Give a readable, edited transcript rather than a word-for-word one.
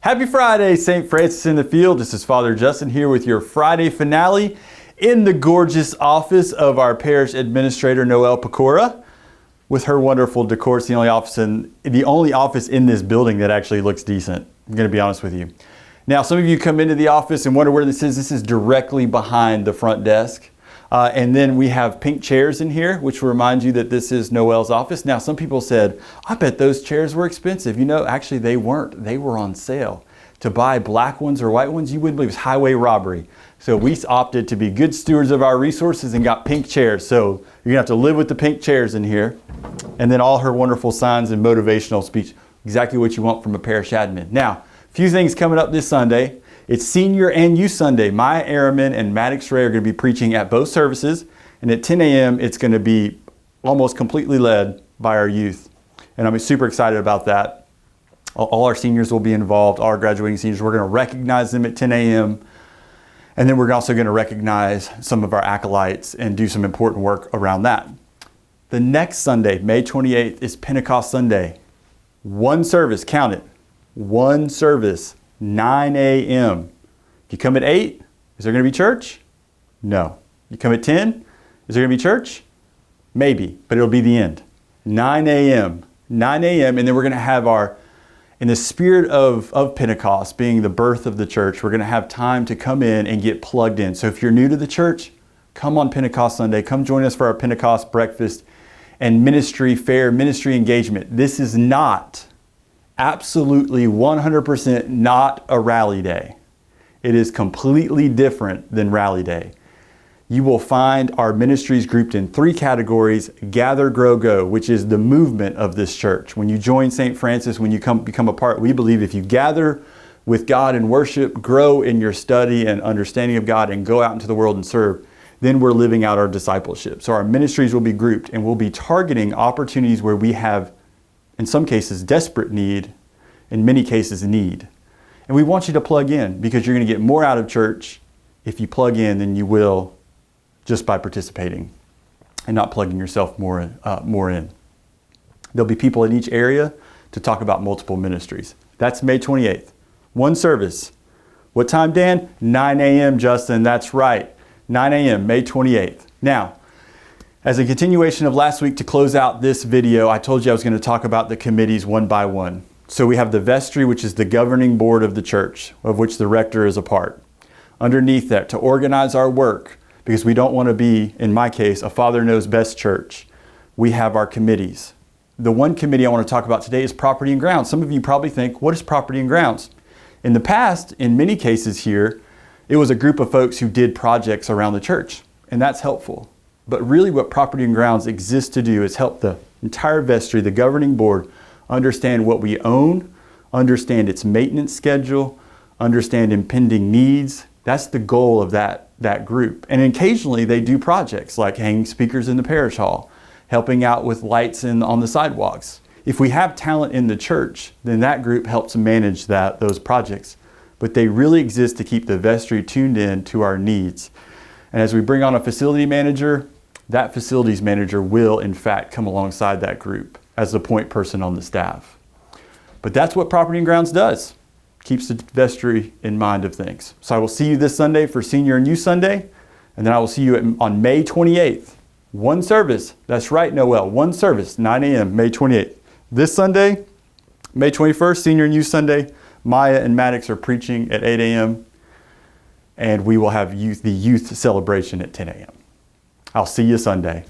Happy Friday, St. Francis in the field. This is Father Justin here with your Friday finale in the gorgeous office of our parish administrator, Noelle Pecora, with her wonderful decor. It's the only office in this building that actually looks decent. I'm going to be honest with you. Now, some of you come into the office and wonder where this is. This is directly behind the front desk. And then we have pink chairs in here, which will remind you that this is Noelle's office. Now, some people said, I bet those chairs were expensive. You know, actually they weren't. They were on sale. To buy black ones or white ones, you wouldn't believe, it was highway robbery. So we opted to be good stewards of our resources and got pink chairs. So you're gonna have to live with the pink chairs in here. And then all her wonderful signs and motivational speech, exactly what you want from a parish admin. Now, a few things coming up this Sunday. It's Senior and Youth Sunday. Maya Araman and Maddox Ray are going to be preaching at both services. And at 10 a.m., it's going to be almost completely led by our youth. And I'm super excited about that. All our seniors will be involved, all our graduating seniors. We're going to recognize them at 10 a.m. And then we're also going to recognize some of our acolytes and do some important work around that. The next Sunday, May 28th, is Pentecost Sunday. One service, count it. One service. 9 a.m. You come at 8, is there going to be church? No. You come at 10, is there going to be church? Maybe, but it'll be the end. 9 a.m. 9 a.m. And then we're going to have in the spirit of Pentecost being the birth of the church, we're going to have time to come in and get plugged in. So if you're new to the church, come on Pentecost Sunday. Come join us for our Pentecost breakfast and ministry fair, ministry engagement. This is not absolutely 100% not a rally day. It is completely different than rally day. You will find our ministries grouped in 3 categories: gather, grow, go, which is the movement of this church. When you join St. Francis, when you become a part, we believe if you gather with God in worship, grow in your study and understanding of God, and go out into the world and serve, then we're living out our discipleship. So our ministries will be grouped, and we'll be targeting opportunities where we have, in some cases, desperate need, in many cases, need. And we want you to plug in, because you're going to get more out of church if you plug in than you will just by participating and not plugging yourself more in. There'll be people in each area to talk about multiple ministries. That's May 28th. One service. What time, Dan? 9 a.m., Justin. That's right. 9 a.m., May 28th. Now, as a continuation of last week, to close out this video, I told you I was going to talk about the committees one by one. So we have the vestry, which is the governing board of the church, of which the rector is a part. Underneath that, to organize our work, because we don't want to be, in my case, a Father Knows Best church, we have our committees. The one committee I want to talk about today is property and grounds. Some of you probably think, what is property and grounds? In the past, in many cases here, it was a group of folks who did projects around the church, and that's helpful. But really what property and grounds exists to do is help the entire vestry, the governing board, understand what we own, understand its maintenance schedule, understand impending needs. That's the goal of that group. And occasionally they do projects like hanging speakers in the parish hall, helping out with lights on the sidewalks. If we have talent in the church, then that group helps manage those projects. But they really exist to keep the vestry tuned in to our needs. And as we bring on a facility manager, that facilities manager will in fact come alongside that group as the point person on the staff. But that's what property and grounds does. Keeps the vestry in mind of things. So I will see you this Sunday for Senior and Youth Sunday, and then I will see you on May 28th. One service. That's right, Noelle. One service, 9 a.m., May 28th. This Sunday, May 21st, Senior and Youth Sunday, Maya and Maddox are preaching at 8 a.m., and we will have the youth celebration at 10 a.m. I'll see you Sunday.